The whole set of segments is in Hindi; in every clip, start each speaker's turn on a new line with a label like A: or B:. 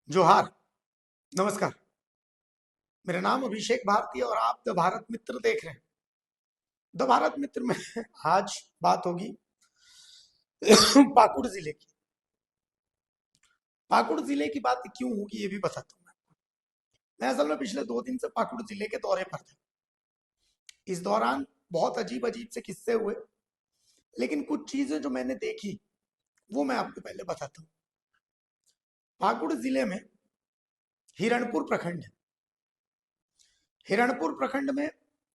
A: जोहार। नमस्कार। मेरा नाम अभिषेक भारती और आप द भारत मित्र देख रहे हैं। द भारत मित्र में आज बात होगी पाकुड़ जिले की। पाकुड़ जिले की बात क्यों होगी ये भी बताता हूँ मैं असल में पिछले 2 दिन से पाकुड़ जिले के दौरे पर था। इस दौरान बहुत अजीब अजीब से किस्से हुए, लेकिन कुछ चीजें जो मैंने देखी वो मैं आपको पहले बताता हूँ। पाकुड़ जिले में हिरणपुर प्रखंड है। हिरणपुर प्रखंड में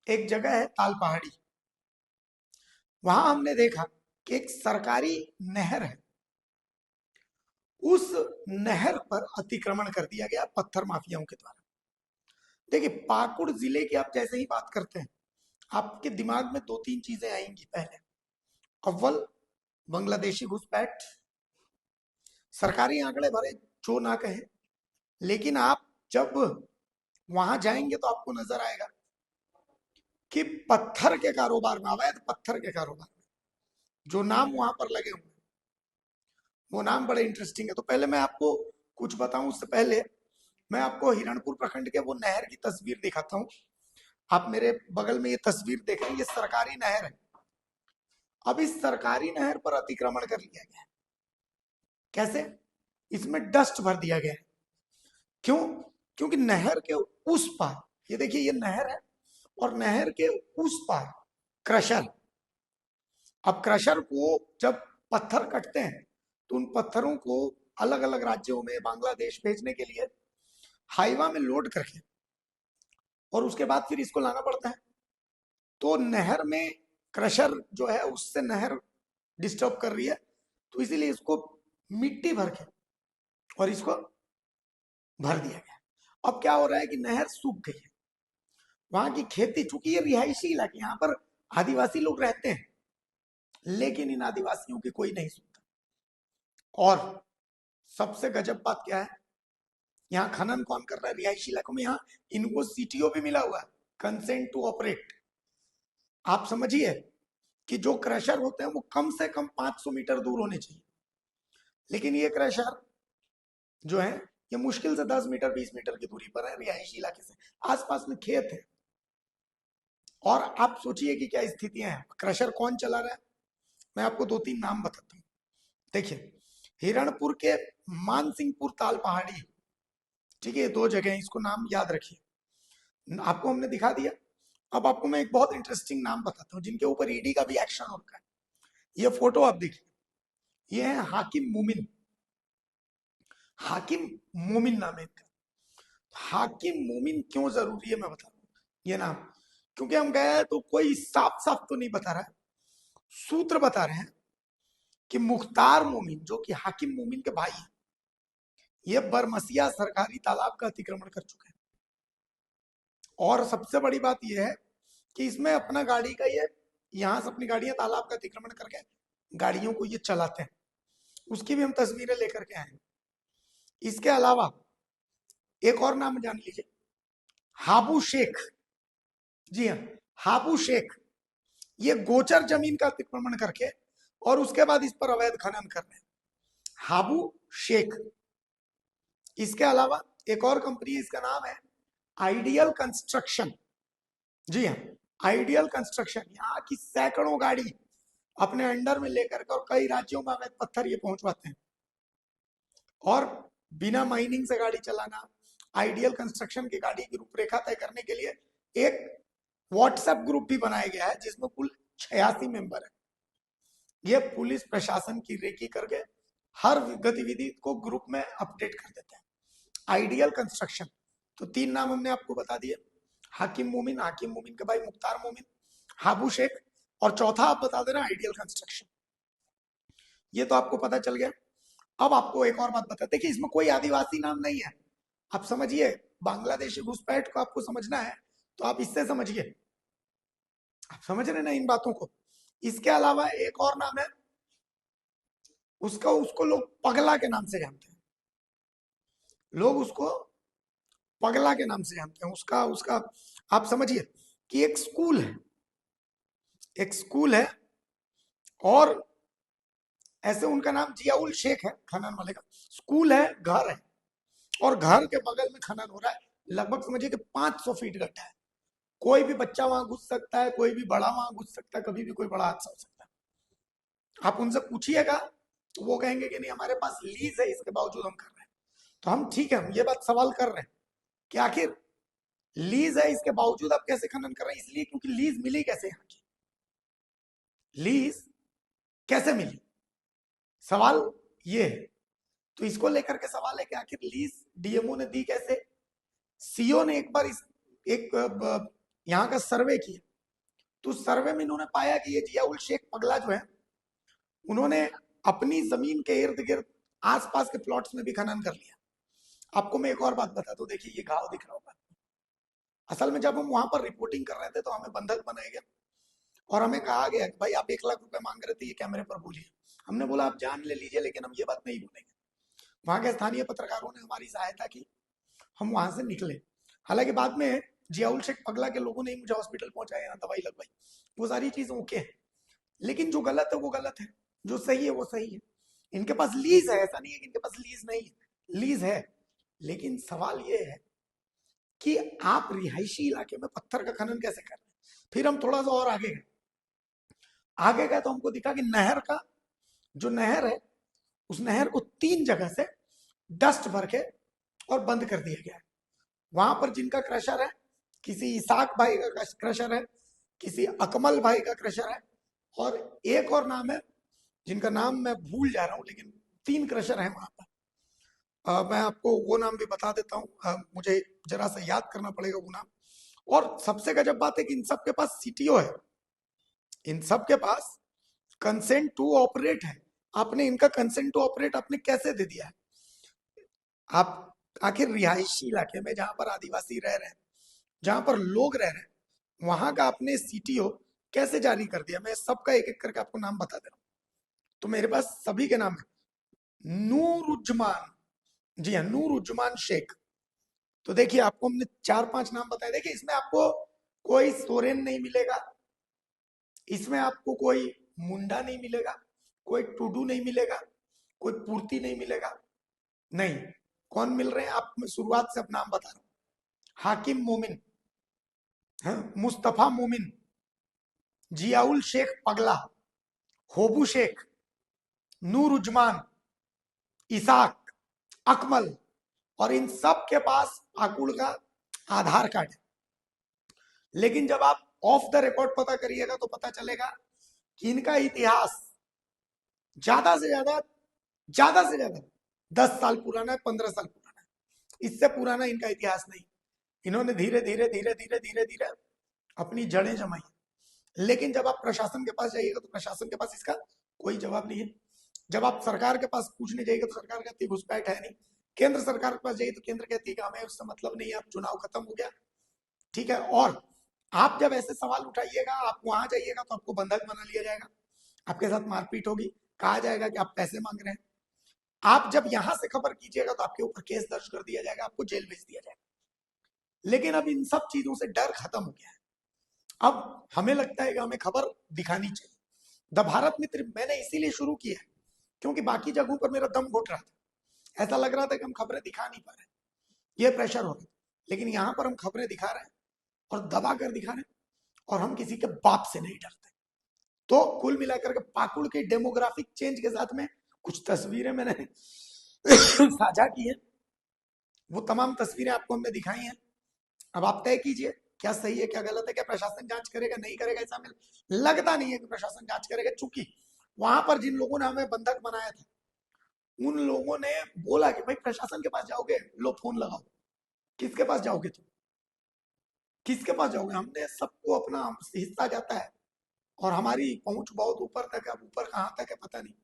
A: एक जगह है ताल पहाड़ी। वहां हमने देखा कि एक सरकारी नहर है, उस नहर पर अतिक्रमण कर दिया गया पत्थर माफियाओं के द्वारा। देखिए, पाकुड़ जिले की आप जैसे ही बात करते हैं आपके दिमाग में दो तीन चीजें आएंगी। पहले, अव्वल बांग्लादेशी घुसपैठ। सरकारी आंकड़े भरे जो ना कहे, लेकिन आप जब वहां जाएंगे तो आपको नजर आएगा कि पत्थर के कारोबार में, अवैध पत्थर के कारोबार में जो नाम वहां पर लगे हुए हैं वो नाम बड़े इंटरेस्टिंग है। तो पहले मैं आपको कुछ बताऊं उससे पहले मैं आपको हिरणपुर प्रखंड के वो नहर की तस्वीर दिखाता हूँ। आप मेरे बगल में ये तस्वीर देख रहे हैं, ये सरकारी नहर है। अब इस सरकारी नहर पर अतिक्रमण कर लिया गया है। कैसे? इसमें डस्ट भर दिया गया है। क्यों? क्योंकि नहर के उस पार, ये देखिए ये नहर है और नहर के उस पार क्रशर। अब क्रशर को जब पत्थर कटते हैं तो उन पत्थरों को अलग अलग राज्यों में बांग्लादेश भेजने के लिए हाईवा में लोड करके और उसके बाद फिर इसको लाना पड़ता है। तो नहर में क्रशर जो है उससे नहर डिस्टर्ब कर रही है, तो इसीलिए इसको मिट्टी भर के और इसको भर दिया गया। अब क्या हो रहा है कि नहर सूख गई है। वहां की खेती, चूंकि ये रिहायशी इलाके, यहाँ पर आदिवासी लोग रहते हैं, लेकिन इन आदिवासियों की कोई नहीं सुनता। और सबसे गजब बात क्या है, यहाँ खनन कौन कर रहा है? रिहायशी इलाकों में। यहाँ इनको सीटीओ भी मिला हुआ है, कंसेंट टू ऑपरेट। आप समझिए कि जो क्रशर होते हैं वो कम से कम 500 मीटर दूर होने चाहिए, लेकिन ये क्रशर जो है ये मुश्किल से 10 मीटर 20 मीटर की दूरी पर है रिहायशी इलाके से। आसपास में खेत है। और आप सोचिए कि क्या स्थितियां हैं। क्रशर कौन चला रहा है? मैं आपको दो तीन नाम बताता हूँ। देखिए, हिरणपुर के मानसिंहपुर ताल पहाड़ी, ठीक है, ये दो जगह हैं, इसको नाम याद रखिए। आपको हमने दिखा दिया। अब आपको मैं एक बहुत इंटरेस्टिंग नाम बताता हूँ जिनके ऊपर ईडी का भी एक्शन हो रखा है। ये फोटो आप देखिए, ये है हाकिम मोमिन। हाकिम मोमिन नाम है इनका। हाकिम मोमिन क्यों जरूरी है मैं बता रहा हूँ ये नाम। क्योंकि हम गए तो कोई साफ साफ तो नहीं बता रहा है, सूत्र बता रहे हैं कि मुख्तार मोमिन जो कि हाकिम मोमिन के भाई हैं, ये बरमसिया सरकारी तालाब का अतिक्रमण कर चुके हैं। और सबसे बड़ी बात यह है कि इसमें अपना गाड़ी का ये, यहां से अपनी गाड़ियां तालाब का अतिक्रमण करके गाड़ियों को ये चलाते हैं। उसकी भी हम तस्वीरें लेकर के आए। इसके अलावा एक और नाम जान लीजिए, हाबू शेख। जी हाँ, हाबू शेख। ये गोचर जमीन का अतिक्रमण करके और उसके बाद इस पर अवैध खनन कर रहे हैं। हाबू शेख। इसके अलावा एक और कंपनी है, इसका नाम है आइडियल कंस्ट्रक्शन। जी हाँ, आइडियल कंस्ट्रक्शन। यहाँ की सैकड़ों गाड़ी अपने अंडर में लेकर के और कई राज्यों में अवैध पत्थर ये पहुंचवाते हैं। और बिना माइनिंग से गाड़ी चलाना, आइडियल कंस्ट्रक्शन की गाड़ी की रूपरेखा तय करने के लिए एक व्हाट्सएप ग्रुप भी बनाया गया है जिसमें कुल 86 मेंबर है। ये पुलिस प्रशासन की रेकी करके हर गतिविधि को ग्रुप में अपडेट कर देते हैं। Ideal construction. तो तीन नाम हमने आपको बता दिए, हाकिम मोमिन, हाकिम मोमिन के भाई मुख्तार मोमिन, हाबू शेख, और चौथा आप बता दे रहे हैं आइडियल कंस्ट्रक्शन। ये तो आपको पता चल गया। अब आपको एक और बात बता, देखिए इसमें कोई आदिवासी नाम नहीं है। आप समझिए, बांग्लादेशी घुसपैठ को आपको समझना है तो आप इससे समझिए। आप समझ रहे ना इन बातों को। इसके अलावा एक और नाम है, उसका उसको लोग पगला के नाम से जानते हैं। लोग उसको पगला के नाम से जानते हैं। उसका उसका आप समझिए कि एक स्कूल है, एक स्कूल है, और ऐसे उनका नाम जियाउल शेख है, खनन वाले का। स्कूल है, घर है, और घर के बगल में खनन हो रहा है, लगभग समझिए कि 500 फीट गड्ढा है। कोई भी बच्चा वहां घुस सकता है, कोई भी बड़ा वहां घुस सकता है, कभी भी कोई बड़ा हादसा हो सकता है। आप उनसे पूछिएगा तो वो कहेंगे कि नहीं हमारे पास लीज है, इसके बावजूद हम कर रहे हैं। तो हम ठीक है, हम ये बात सवाल कर रहे हैं कि आखिर लीज है इसके बावजूद आप कैसे खनन कर रहे हैं? इसलिए क्योंकि लीज मिली कैसे, यहाँ की लीज कैसे मिली, सवाल ये है। तो इसको लेकर के सवाल है कि आखिर लीज डीएमओ ने दी कैसे। सीओ ने एक बार यहाँ का सर्वे किया, तो सर्वे में इन्होंने पाया कि ये जियाउल शेख पगला जो है, उन्होंने अपनी जमीन के इर्द गिर्द आसपास के प्लॉट्स में भी खनन कर लिया। आपको मैं एक और बात बता दूं, देखिए ये घाव दिख रहा होगा। असल में जब हम वहां पर रिपोर्टिंग कर रहे थे तो हमें बंधक बनाया गया और हमें कहा गया कि भाई आप 1 लाख रुपए मांग रहे थे, ये कैमरे पर बोलिए। हमने बोला आप जान ले लीजिए, लेकिन हम ये बात नहीं बोलेंगे। वहां के स्थानीय पत्रकारों ने हमारी सहायता की, हम वहां से निकले। हालांकि बाद में जियाउल शेख पगला के लोगों ने ही मुझे हॉस्पिटल पहुंचाया, यहाँ दवाई लगवाई, वो सारी चीज ओके है। लेकिन जो गलत है वो गलत है, जो सही है वो सही है। इनके पास लीज है, ऐसा नहीं है कि इनके पास लीज नहीं है, लीज है। लेकिन सवाल ये है कि आप रिहायशी इलाके में पत्थर का खनन कैसे कर रहे हैं। फिर हम थोड़ा सा और आगे गए, आगे गए तो हमको दिखा कि नहर का जो नहर है, उस नहर को 3 जगह से डस्ट भर के और बंद कर दिया गया है। वहां पर जिनका क्रशर है, किसी इसाक भाई का क्रशर है, किसी अकमल भाई का क्रशर है, और एक और नाम है जिनका नाम मैं भूल जा रहा हूं, लेकिन 3 क्रशर है वहां पर। मैं आपको वो नाम भी बता देता हूँ, मुझे जरा सा याद करना पड़ेगा वो नाम। और सबसे गजब बात है कि इन सब के पास सीटीओ है, इन सब के पास कंसेंट टू ऑपरेट है। आपने इनका कंसेंट टू ऑपरेट आपने कैसे दे दिया है? आप आखिर रिहायशी इलाके में जहां पर आदिवासी रह रहे हैं, जहां पर लोग रह रहे हैं, वहां का आपने सीटीओ कैसे जारी कर दिया? मैं सबका एक एक करके आपको नाम बता दे रहा हूं। तो मेरे पास सभी के नाम है। नूरुज्जमान, जी हाँ, नूरुज्जमान शेख। तो देखिए आपको हमने 4-5 नाम बताए। देखिए इसमें आपको कोई सोरेन नहीं मिलेगा, इसमें आपको कोई मुंडा नहीं मिलेगा, कोई टुडू नहीं मिलेगा, कोई पूर्ति नहीं मिलेगा। नहीं, कौन मिल रहे हैं? आप मैं शुरुआत से अब नाम बता रहा हूं। हाकिम मोमिन, हाँ, मुस्तफा मोमिन, जियाउल शेख पगला, होबू शेख, नूर उजमान, इसाक, अकमल, और इन सब के पास पाकुड़ का आधार कार्ड है। लेकिन जब आप ऑफ द रिकॉर्ड पता करिएगा तो पता चलेगा कि इनका इतिहास ज्यादा से ज्यादा 10 साल पुराना है, 15 साल पुराना है, इससे पुराना इनका इतिहास नहीं। इन्होंने धीरे धीरे धीरे धीरे धीरे धीरे अपनी जड़ें जमाई। लेकिन जब आप प्रशासन के पास जाइएगा तो प्रशासन के पास इसका कोई जवाब नहीं है। जब आप सरकार के पास पूछने जाइएगा तो सरकार कहती है घुसपैठ है नहीं। केंद्र सरकार के पास जाइए तो केंद्र कहती है कि हमें उससे मतलब नहीं है, अब चुनाव खत्म हो गया, ठीक है। और आप जब ऐसे सवाल उठाइएगा, आप वहां जाइएगा तो आपको बंधक बना लिया जाएगा, आपके साथ मारपीट होगी, कहा जाएगा कि आप पैसे मांग रहे हैं। आप जब यहां से खबर कीजिएगा तो आपके ऊपर केस दर्ज कर दिया जाएगा, आपको जेल भेज दिया जाएगा। लेकिन अब इन सब चीजों से डर खत्म हो गया है। अब हमें लगता है कि हमें खबर दिखानी चाहिए। द भारत मित्र मैंने इसीलिए शुरू किया है क्योंकि बाकी जगहों पर मेरा दम घुट रहा था, ऐसा लग रहा था कि हम खबरें दिखा नहीं पा रहे, ये प्रेशर हो रहा था। लेकिन यहां पर हम खबरें दिखा रहे हैं और दबा कर दिखा रहे हैं, और हम किसी के बाप से नहीं डरते। तो कुल मिलाकर के पाकुड़ के डेमोग्राफिक चेंज के साथ में कुछ तस्वीरें मैंने साझा की है, वो तमाम तस्वीरें आपको हमने दिखाई हैं। अब आप तय कीजिए क्या सही है क्या गलत है, क्या प्रशासन जांच करेगा नहीं करेगा। ऐसा हमें लगता नहीं है कि प्रशासन जांच करेगा, चूंकि वहां पर जिन लोगों ने हमें बंधक बनाया था उन लोगों ने बोला कि भाई प्रशासन के पास जाओगे, लो फोन लगाओ। किसके पास जाओगे तुम, किसके पास जाओगे? हमने सबको अपना हिस्सा जाता है और हमारी पहुंच बहुत ऊपर तक है। अब ऊपर कहाँ तक है पता नहीं।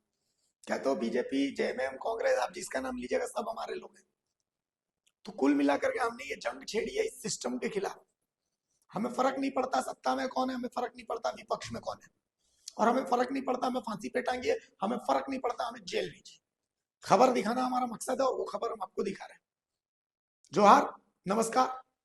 A: क्या तो बीजेपी, जेएमएम, कांग्रेस, आप जिसका नाम लीजिएगा सब हमारे लोग हैं। तो कुल मिलाकर के हमने ये जंग छेड़ी है इस सिस्टम के खिलाफ। हमें फर्क नहीं पड़ता सत्ता में कौन है, हमें फर्क नहीं पड़ता विपक्ष में कौन है, और हमें फर्क नहीं पड़ता हमें फांसी पे टांगिए, हमें फर्क नहीं पड़ता हमें जेल भेजिए। खबर दिखाना हमारा मकसद है और वो खबर हम आपको दिखा रहे हैं। जोहार, नमस्कार।